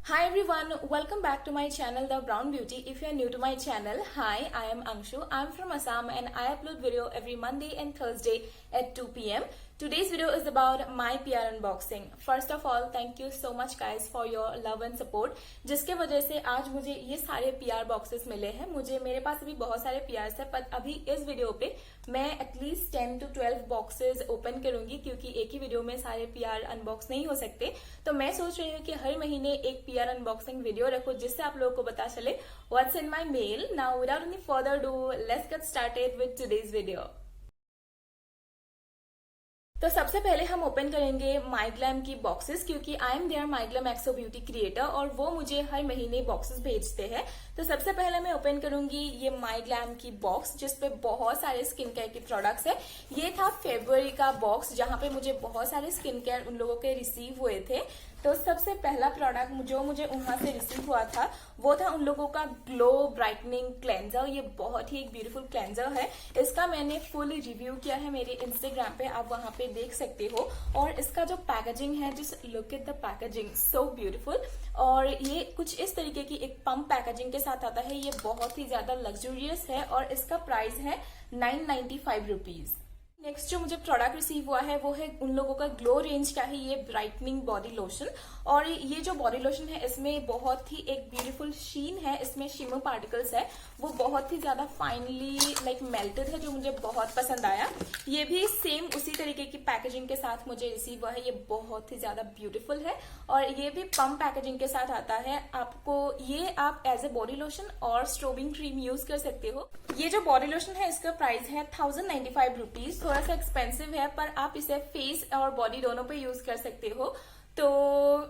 Hi everyone, welcome back to my channel The Brown Beauty. If you are new to my channel, hi, I am ANGSHU. I'm from Assam and I upload video every Monday and Thursday at 2 p.m. Today's video is about my PR unboxing. First of all, thank you so much guys for your love and support, जिसके वजह से आज मुझे ये सारे PR boxes मिले हैं। मेरे पास अभी बहुत सारे PRs हैं, पर अभी इस वीडियो पे मैं एटलीस्ट 10 to 12 बॉक्सेस ओपन करूंगी, क्योंकि एक ही वीडियो में सारे PR अनबॉक्स नहीं हो सकते। तो मैं सोच रही हूँ कि हर महीने एक PR अनबॉक्सिंग वीडियो रखो, जिससे आप लोगों को पता चले what's in my mail. Now without any further do, let's get started with today's video. तो सबसे पहले हम ओपन करेंगे माइग्लैम की बॉक्सेस, क्योंकि I am their MyGlamm XO beauty creator और वो मुझे हर महीने बॉक्सेस भेजते हैं। तो सबसे पहले मैं ओपन करूंगी ये माइग्लैम की बॉक्स, जिसपे बहुत सारे स्किन केयर के प्रोडक्ट्स है। ये था फरवरी का बॉक्स, जहां पे मुझे बहुत सारे स्किन केयर उन लोगों के रिसीव हुए थे। तो सबसे पहला प्रोडक्ट जो मुझे वहां से रिसीव हुआ था वो था उन लोगों का ग्लो ब्राइटनिंग क्लेंजर। ये बहुत ही एक ब्यूटीफुल क्लेंजर है। इसका मैंने फुल रिव्यू किया है मेरे इंस्टाग्राम पे, आप वहां पे देख सकते हो। और इसका जो पैकेजिंग है, just look at the packaging, so beautiful. और ये कुछ इस तरीके की एक पंप पैकेजिंग के साथ आता है। ये बहुत ही ज्यादा लग्जूरियस है और इसका प्राइस है 995 रुपीज। नेक्स्ट जो मुझे प्रोडक्ट रिसीव हुआ है वो है उन लोगों का ग्लो रेंज का ही ये ब्राइटनिंग बॉडी लोशन। और ये जो बॉडी लोशन है इसमें बहुत ही एक ब्यूटीफुल शीन है, इसमें शिमर पार्टिकल्स है, वो बहुत ही ज्यादा फाइनली लाइक मेल्टेड है, जो मुझे बहुत पसंद आया। ये भी सेम उसी तरीके की पैकेजिंग के साथ मुझे रिसीव हुआ है। ये बहुत ही ज्यादा ब्यूटीफुल है और ये भी पंप पैकेजिंग के साथ आता है। आपको ये आप एज ए बॉडी लोशन और स्ट्रोबिंग क्रीम यूज कर सकते हो। ये जो बॉडी लोशन है इसका प्राइस है 1095 रुपीज। थोड़ा सा एक्सपेंसिव है, पर आप इसे फेस और बॉडी दोनों पे यूज कर सकते हो। तो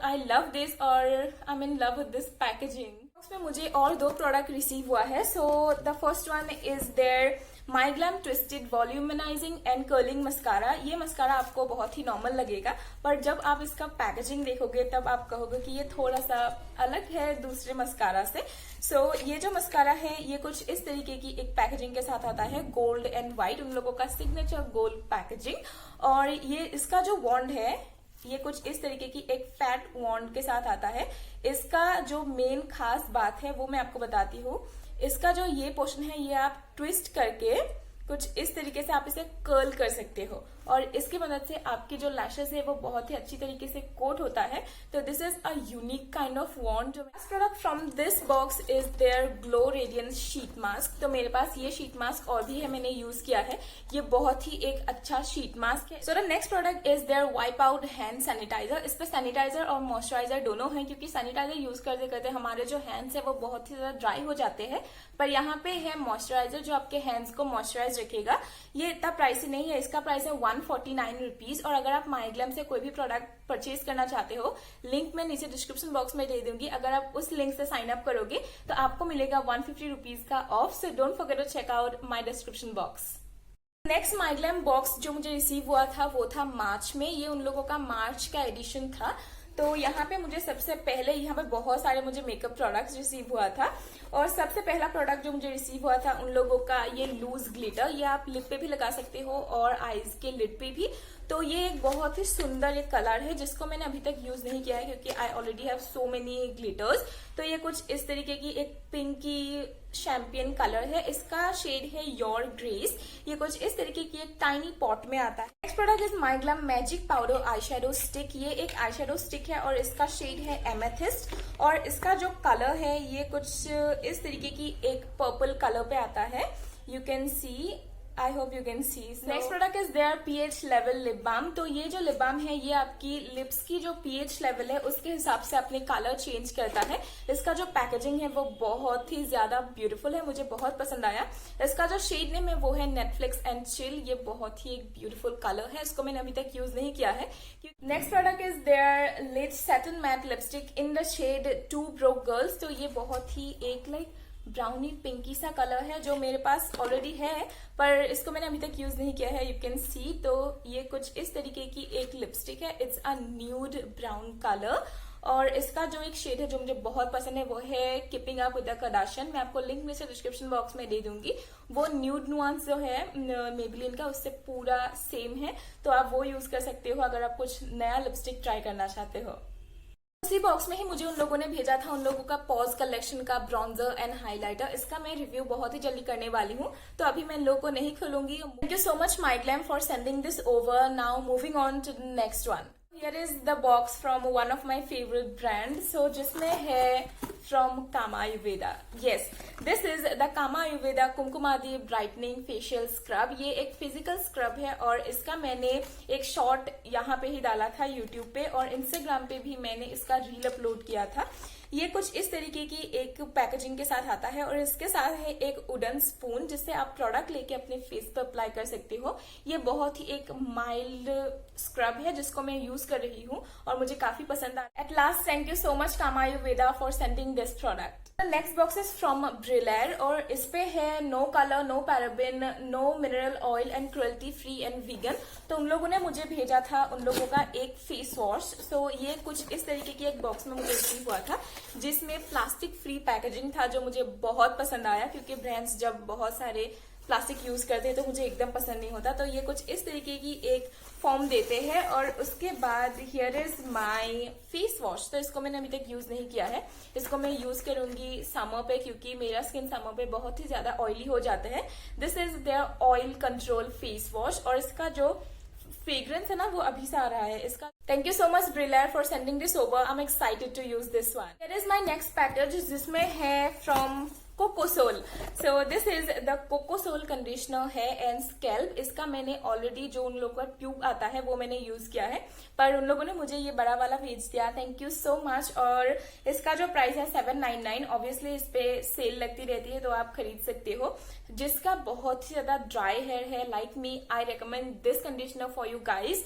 आई लव दिस और I am in love with this packaging. उसमें मुझे और दो प्रोडक्ट रिसीव हुआ है। So the first one is their MyGlamm twisted volumizing and curling mascara. ये मस्कारा आपको बहुत ही नॉर्मल लगेगा, पर जब आप इसका पैकेजिंग देखोगे तब आप कहोगे कि ये थोड़ा सा अलग है दूसरे मस्कारा से। सो ये जो मस्कारा है ये कुछ इस तरीके की एक पैकेजिंग के साथ आता है, गोल्ड एंड व्हाइट, उन लोगों का सिग्नेचर गोल्ड पैकेजिंग। और ये इसका जो वॉन्ड है ये कुछ इस तरीके की एक फैट वॉन्ड के साथ आता है। इसका जो मेन खास बात है वो मैं आपको बताती हूँ। इसका जो ये पोर्शन है ये आप ट्विस्ट करके कुछ इस तरीके से आप इसे कर्ल कर सकते हो और इसकी मदद से आपके जो लैशेस है वो बहुत ही अच्छी तरीके से कोट होता है। तो this is a unique kind of wand. जो next product from this box is their glow radiance sheet mask. तो मेरे पास ये शीट मास्क और भी है, मैंने यूज किया है। ये बहुत ही एक अच्छा शीट मास्क है। So the next product is their wipe out hand sanitizer. इस पर सैनिटाइजर और मॉइस्चराइजर दोनों है, क्योंकि सैनिटाइजर यूज करते करते हमारे जो हैंड्स है वो बहुत ही ज्यादा ड्राई हो जाते हैं, पर यहाँ पे है मॉइस्चराइजर जो आपके हैंड्स को मॉइस्चराइज रखेगा। ये इतना प्राइसी नहीं है, इसका प्राइस है 149 रुपीज। और अगर आप माइग्लैम से कोई भी प्रोडक्ट परचेज करना चाहते हो, लिंक मैं नीचे डिस्क्रिप्शन बॉक्स में दे दूंगी। अगर आप उस लिंक से साइन अप करोगे तो आपको मिलेगा 150 रुपीज का off. So don't forget to check out my description box. Next MyGlamm box जो मुझे रिसीव हुआ था वो था मार्च में। ये उन लोगों का मार्च का एडिशन था। तो यहाँ पे मुझे सबसे पहले यहाँ पे बहुत सारे मुझे मेकअप प्रोडक्ट्स रिसीव हुआ था। और सबसे पहला प्रोडक्ट जो मुझे रिसीव हुआ था उन लोगों का ये लूज ग्लिटर। ये आप लिप पे भी लगा सकते हो और आईज के लिड पे भी। तो ये एक बहुत ही सुंदर एक कलर है जिसको मैंने अभी तक यूज नहीं किया है, क्योंकि I already have so many glitters. तो ये कुछ इस तरीके की एक पिंकी शैम्पियन कलर है। इसका शेड है योर ग्रेस। ये कुछ इस तरीके की एक टाइनी पॉट में आता है। Next product is MyGlamm magic powder eye shadow stick. ये एक आई शेडो स्टिक है और इसका शेड है एमेथिस्ट। और इसका जो कलर है ये कुछ इस तरीके की एक पर्पल कलर पे आता है। You can see, I hope you can see. Next product is their pH level lip balm. तो ये जो लिप बाम है ये आपकी लिप्स की जो पीएच लेवल है उसके हिसाब से अपने कलर चेंज करता है। इसका जो पैकेजिंग है वो बहुत ही ज्यादा ब्यूटीफुल है, मुझे बहुत पसंद आया। इसका जो शेड नेम है वो है नेटफ्लिक्स एंड चिल। ये बहुत ही एक ब्यूटीफुल कलर है, इसको मैंने अभी तक यूज नहीं किया है। Next product is their lit satin matte lipstick in the shade too broke girls. तो ये बहुत ही एक लाइक ब्राउनी पिंकी सा कलर है जो मेरे पास ऑलरेडी है, पर इसको मैंने अभी तक यूज नहीं किया है। यू कैन सी। तो ये कुछ इस तरीके की एक लिपस्टिक है। It's a nude brown colour और इसका जो एक शेड है जो मुझे बहुत पसंद है वो है keeping up with the Kardashian. मैं आपको लिंक नीचे डिस्क्रिप्शन बॉक्स में दे दूंगी। वो न्यूड नुआंस जो है मेबेलिन का उससे पूरा सेम है, तो आप वो यूज कर सकते हो अगर आप कुछ नया लिपस्टिक ट्राई करना चाहते हो। उसी बॉक्स में ही मुझे उन लोगों ने भेजा था उन लोगों का पॉज कलेक्शन का ब्रॉन्जर एंड हाइलाइटर। इसका मैं रिव्यू बहुत ही जल्दी करने वाली हूँ, तो अभी मैं इन लोगों को नहीं खोलूंगी। Thank you so much MyGlamm for sending this over. Now moving on to the next one. Here is the box from one of my favorite brands, so जिसमें है from Kama Ayurveda. Yes, this is the Kama Ayurveda Kumkumadi brightening facial scrub. ये एक physical scrub है और इसका मैंने एक short यहाँ पे ही डाला था यूट्यूब पे, और इंस्टाग्राम पे भी मैंने इसका रील अपलोड किया था। ये कुछ इस तरीके की एक पैकेजिंग के साथ आता है और इसके साथ है एक वुडन स्पून जिससे आप प्रोडक्ट लेके अपने फेस पर अप्लाई कर सकते हो। ये बहुत ही एक माइल्ड स्क्रब है जिसको मैं यूज कर रही हूँ और मुझे काफी पसंद आया। At last thank you so much Kama Ayurveda for sending this product. Next box is from Brillare और इस पे है no colour, no paraben, no mineral oil and cruelty free and vegan. तो उन लोगों ने मुझे भेजा था उन लोगों का एक फेस वॉश। सो ये कुछ इस तरीके की एक बॉक्स में मुझे रिसीव हुआ था जिसमें प्लास्टिक फ्री पैकेजिंग था, जो मुझे बहुत पसंद आया क्योंकि ब्रांड्स जब बहुत सारे प्लास्टिक यूज करते हैं तो मुझे एकदम पसंद नहीं होता। तो ये कुछ इस तरीके की एक फॉर्म देते हैं और उसके बाद here is my face wash. तो इसको मैंने अभी तक यूज नहीं किया है, इसको मैं यूज करूंगी समर पे क्योंकि मेरा स्किन समर पे बहुत ही ज्यादा ऑयली हो जाता है। This is their oil control face wash और इसका जो फ्रेग्रेंस है ना वो अभी से आ रहा है इसका। Thank you so much Brillare for sending this over. I am excited to use this one. Here is my next package जिसमें है from Cocosoul. So this is the Cocosoul conditioner hair and scalp. इसका मैंने ऑलरेडी जो उन लोगों का ट्यूब आता है वो मैंने यूज किया है, पर उन लोगों ने मुझे ये बड़ा वाला भेज दिया। Thank you so much. और इसका जो प्राइस है 799। ऑब्वियसली इस पे सेल लगती रहती है तो आप खरीद सकते हो। जिसका बहुत ही ज्यादा ड्राई हेयर है like me, I recommend this conditioner for you guys.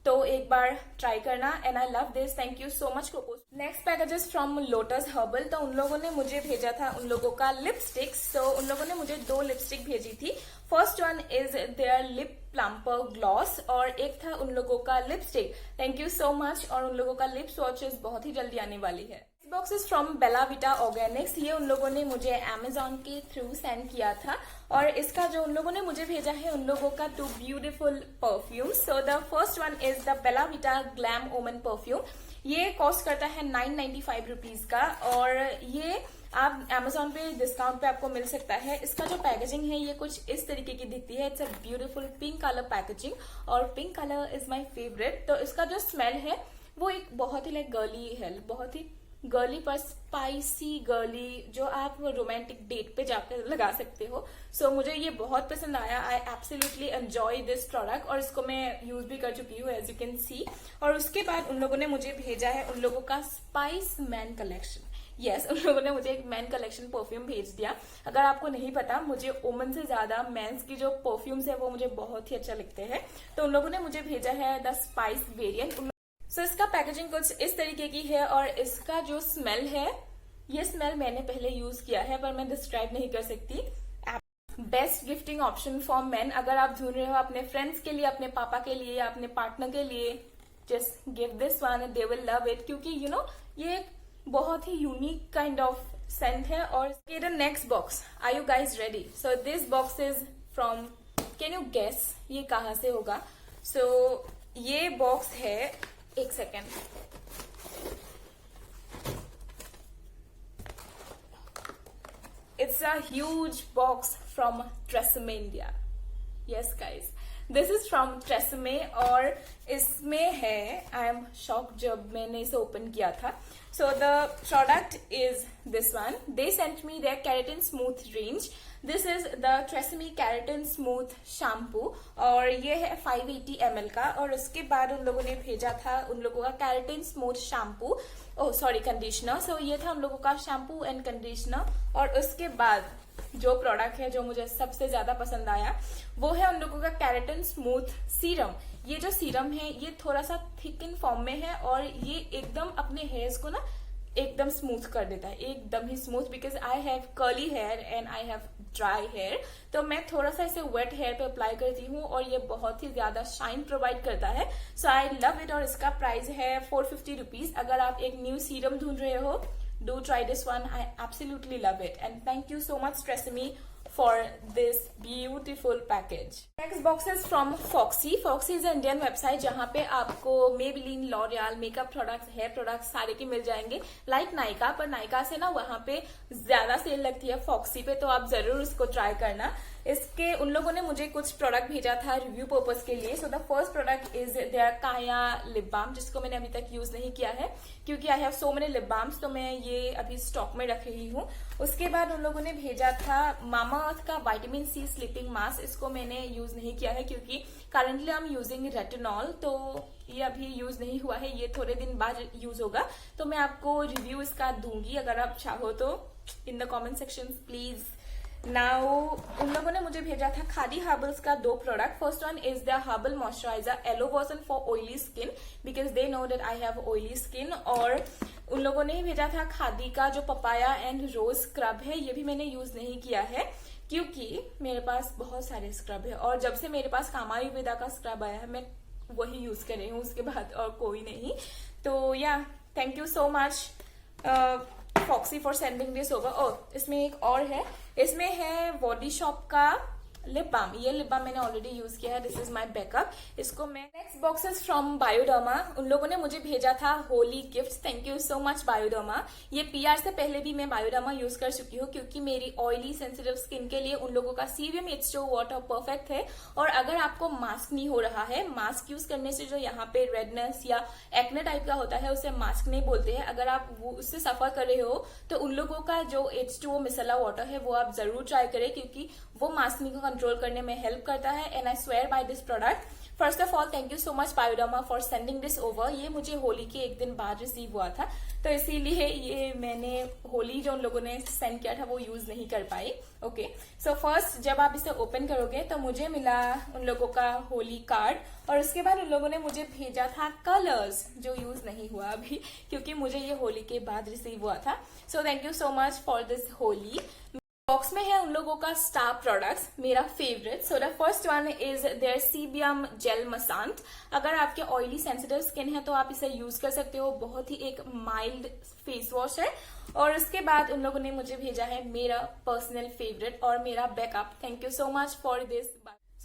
तो एक बार ट्राई करना and I love this. Thank you so much Coco. Next package is from Lotus Herbal. तो उन लोगों ने मुझे भेजा था उन लोगों का लिपस्टिक्स। तो उन लोगों ने मुझे 2 लिपस्टिक भेजी थी। First one is their lip plumper gloss और एक था उन लोगों का lipstick. Thank you so much. और उन लोगों का लिप स्वॉचेस बहुत ही जल्दी आने वाली है। Box is from Bella Vita Organics. ये उन लोगों ने मुझे अमेजोन के थ्रू सेंड किया था और इसका जो उन लोगों ने मुझे भेजा है उन लोगों का 2 beautiful perfumes. So the first one is the Bella Vita glam woman perfume. ये कॉस्ट करता है 995 रुपीज का और ये आप अमेजोन पे डिस्काउंट पे आपको मिल सकता है। इसका जो पैकेजिंग है ये कुछ इस तरीके की दिखती है। It's a beautiful pink colour packaging और pink colour is my favourite. तो इसका जो स्मेल है वो एक बहुत ही लाइक गर्ली है, बहुत ही गर्ली पर स्पाइसी गर्ली, जो आप रोमांटिक डेट पे जाकर लगा सकते हो। सो मुझे ये बहुत पसंद आया। I absolutely enjoy this product और इसको मैं यूज भी कर चुकी हूँ एज यू कैन सी। और उसके बाद उन लोगों ने मुझे भेजा है उन लोगों का स्पाइस मैन कलेक्शन। यस, उन लोगों ने मुझे एक मैन कलेक्शन परफ्यूम भेज दिया। अगर आपको नहीं पता, मुझे वुमन से ज्यादा मेंस की जो परफ्यूम्स है वो मुझे बहुत ही अच्छा लगते हैं। तो उन लोगों ने मुझे भेजा है द स्पाइस वेरिएंट। सो इसका पैकेजिंग कुछ इस तरीके की है और इसका जो स्मेल है ये स्मेल मैंने पहले यूज किया है पर मैं डिस्क्राइब नहीं कर सकती। Best gifting option for main. अगर आप ढूंढ रहे हो अपने फ्रेंड्स के लिए, अपने पापा के लिए, अपने पार्टनर के लिए, just give this one and they will love it क्योंकि यू नो ये बहुत ही यूनिक काइंड ऑफ सेंट है। और the next box, are you guys ready? So this box is from, can you guess ये कहाँ से होगा? सो ये बॉक्स है, एक second, it's a huge box from TRESemmé India. Yes guys, this is from TRESemmé और इसमें है, आई एम शॉक जब मैंने इसे ओपन किया था। So the product is this one. They sent me their keratin smooth range. This is the TRESemmé keratin smooth shampoo और ये है 580 ml का। और उसके बाद उन लोगों ने भेजा था उन लोगों का keratin smooth shampoo, कंडीशनर। सो ये था उन लोगों का शैम्पू एंड कंडीशनर। और उसके बाद जो प्रोडक्ट है जो मुझे सबसे ज्यादा पसंद आया वो है उन लोगों का केराटिन स्मूथ सीरम। ये जो सीरम है ये थोड़ा सा थिक इन फॉर्म में है और ये एकदम अपने हेयर्स को ना एकदम स्मूथ कर देता है, एकदम ही smooth. Because I have curly hair and I have dry hair, तो मैं थोड़ा सा इसे वेट हेयर पे अप्लाई करती हूँ और ये बहुत ही ज्यादा शाइन प्रोवाइड करता है। सो आई लव इट। और इसका प्राइस है 450 रुपीज। अगर आप एक न्यू सीरम ढूंढ रहे हो, do try this one. I absolutely love it and thank you so much TRESemmé for this beautiful package. Next box is from Foxy. Foxy is an Indian website जहाँ पे आपको Maybelline, L'Oreal, makeup products, hair products सारे के मिल जाएंगे. Like Nykaa, पर नायका से ना वहाँ पे ज्यादा सेल लगती है Foxy पे, तो आप जरूर इसको ट्राई करना. इसके उन लोगों ने मुझे कुछ प्रोडक्ट भेजा था रिव्यू पर्पस के लिए. So the first product is their Kaya lip balm, जिसको मैंने अभी तक यूज नहीं किया है क्योंकि I have so many lip balms, तो मैं ये अभी स्टॉक में रख रही हूँ. उसके बाद उन लोगों ने भेजा था मामा अर्थ का विटामिन सी स्लीपिंग मास्क. इसको मैंने यूज नहीं किया है क्योंकि currently I am using retinol, तो ये अभी यूज नहीं हुआ है, ये थोड़े दिन बाद यूज होगा. तो मैं आपको रिव्यू इसका दूंगी, अगर आप चाहो तो in the comment section please. Now उन लोगों ने मुझे भेजा था खादी हर्बल्स का 2 product. First one is the herbal moisturiser yellow version for oily skin because they know that I have oily skin. और उन लोगों ने भेजा था खादी का जो पपाया एंड रोज स्क्रब है. ये भी मैंने यूज नहीं किया है क्योंकि मेरे पास बहुत सारे स्क्रब है और जब से मेरे पास कामायुर्वेदा का स्क्रब आया है मैं वही यूज कर रही हूँ, उसके बाद और कोई नहीं. तो yeah thank you so much Foxy for sending this over. Oh, इसमें एक और है, इसमें है बॉडी शॉप का लिप बाम. ये लिप बाम मैंने ऑलरेडी यूज किया है. This is my backup. इसको मैं next box is from Bioderma. उन लोगों ने मुझे भेजा था Holi gift. Thank you so much Bioderma. ये पीआर से पहले भी मैं बायोडर्मा यूज कर चुकी हूँ क्योंकि मेरी ऑयली सेंसिटिव स्किन के लिए उन लोगों का सीवियम H2 वाटर परफेक्ट है. और अगर आपको मास्क नहीं हो रहा है, मास्क यूज करने से जो यहाँ पे रेडनेस या एक्ने टाइप का होता है उसे मास्क नहीं बोलते हैं, अगर आप वो उससे सफर कर रहे हो तो उन लोगों का जो H2O मिसला वाटर है वो आप जरूर ट्राई करें क्योंकि वो मास्किंग को कंट्रोल करने में हेल्प करता है. And I swear by this product. First of all thank you so much Bioderma for sending this over. ये मुझे होली के एक दिन बाद रिसीव हुआ था, तो इसीलिए ये मैंने होली जो उन लोगों ने सेंड किया था वो यूज नहीं कर पाई. ओके, सो फर्स्ट जब आप इसे ओपन करोगे तो मुझे मिला उन लोगों का होली कार्ड और उसके बाद उन लोगों ने मुझे भेजा था कलर्स जो यूज नहीं हुआ अभी क्योंकि मुझे ये होली के बाद रिसीव हुआ था. So thank you so much for this Holi. Box में है उन लोगों का स्टार प्रोडक्ट्स, मेरा favourite. So the first one is their sebium gel moussant. अगर आपके ऑयली सेंसिटिव स्किन है तो आप इसे यूज कर सकते हो. बहुत ही एक माइल्ड फेस वॉश है. और उसके बाद उन लोगों ने मुझे भेजा है मेरा पर्सनल फेवरेट और मेरा backup. Thank you so much for this.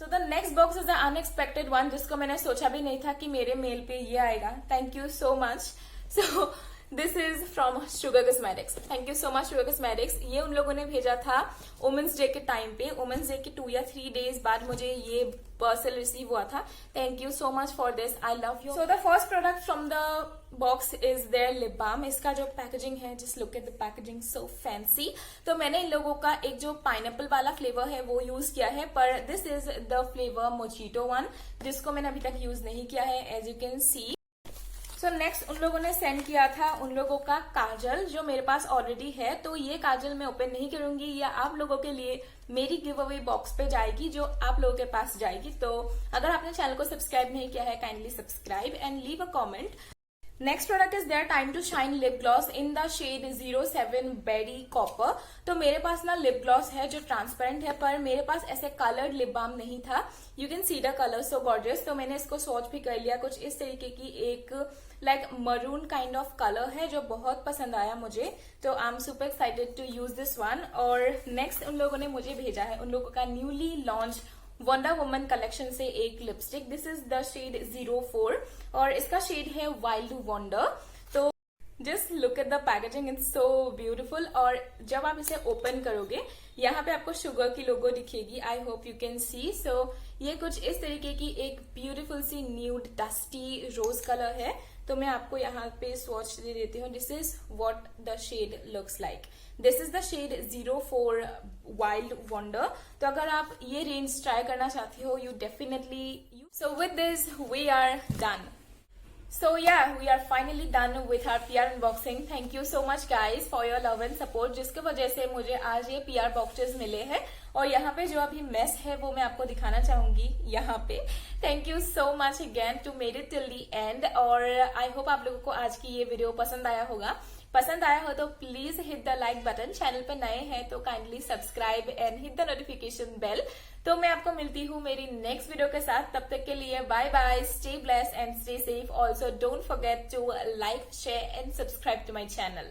So the next box is the unexpected one, जिसको मैंने सोचा भी नहीं था कि मेरे मेल पे ये आएगा. Thank you so much. So this is from sugar cosmetics. Thank you so much sugar cosmetics. ये उन लोगों ने भेजा था वुमेन्स डे के टाइम पे. वुमेन्स डे के 2 या 3 डेज बाद मुझे ये पार्सल रिसीव हुआ था. Thank you so much for this. I love you. So the first product from the box is their lip balm. इसका जो पैकेजिंग है, just look at the packaging, so fancy. तो मैंने इन लोगों का एक जो पाइनएप्पल वाला फ्लेवर है वो यूज किया है, पर this is the flavour mojito one जिसको मैंने अभी तक यूज नहीं किया है as you can see. So next उन लोगों ने सेंड किया था उन लोगों का काजल जो मेरे पास ऑलरेडी है. तो ये काजल मैं ओपन नहीं करूंगी, या आप लोगों के लिए मेरी गिव अवे बॉक्स पे जाएगी जो आप लोगों के पास जाएगी. तो अगर आपने चैनल को सब्सक्राइब नहीं किया है kindly subscribe and leave a comment. Next product is their time to shine lip gloss in the shade 07 berry copper. तो मेरे पास ना लिप ग्लॉस है जो ट्रांसपेरेंट है, पर मेरे पास ऐसे कलर्ड लिप बाम नहीं था. You can see the colour so gorgeous. तो मैंने इसको स्वॉच भी कर लिया. कुछ इस तरीके की एक like maroon kind of colour है जो बहुत पसंद आया मुझे. तो I am super excited to use this one. और नेक्स्ट उन लोगों ने मुझे भेजा है उन लोगों का newly launch wonder woman collection से एक lipstick. This is the shade 04 और इसका शेड है वाइल्ड वंडर. तो just look at the packaging, it's so beautiful. और जब आप इसे ओपन करोगे यहाँ पे आपको शुगर की लोगो दिखेगी. I hope you can see. So ये कुछ इस तरीके की एक ब्यूटिफुल सी न्यूड डस्टी रोज कलर है. तो मैं आपको यहाँ पे स्वॉच दे देती हूँ. This is what the shade looks like. This is the shade 04 wild wonder. तो अगर आप ये रेंज ट्राई करना चाहती हो you definitely. So with this we are done. So yeah, we are finally done with our PR unboxing. Thank you so much guys for your love and support, जिसके वजह से मुझे आज ये PR boxes मिले हैं. और यहाँ पे जो अभी मेस है वो मैं आपको दिखाना चाहूंगी यहाँ पे. Thank you so much again to made it till the end. और आई होप आप लोगों को आज की ये वीडियो पसंद आया होगा. पसंद आया हो तो please hit the like button. Channel पे नए हैं तो kindly subscribe and hit the notification bell. तो मैं आपको मिलती हूँ मेरी नेक्स्ट वीडियो के साथ. तब तक के लिए bye bye. Stay blessed and stay safe. Also don't forget to like, share and subscribe to my channel.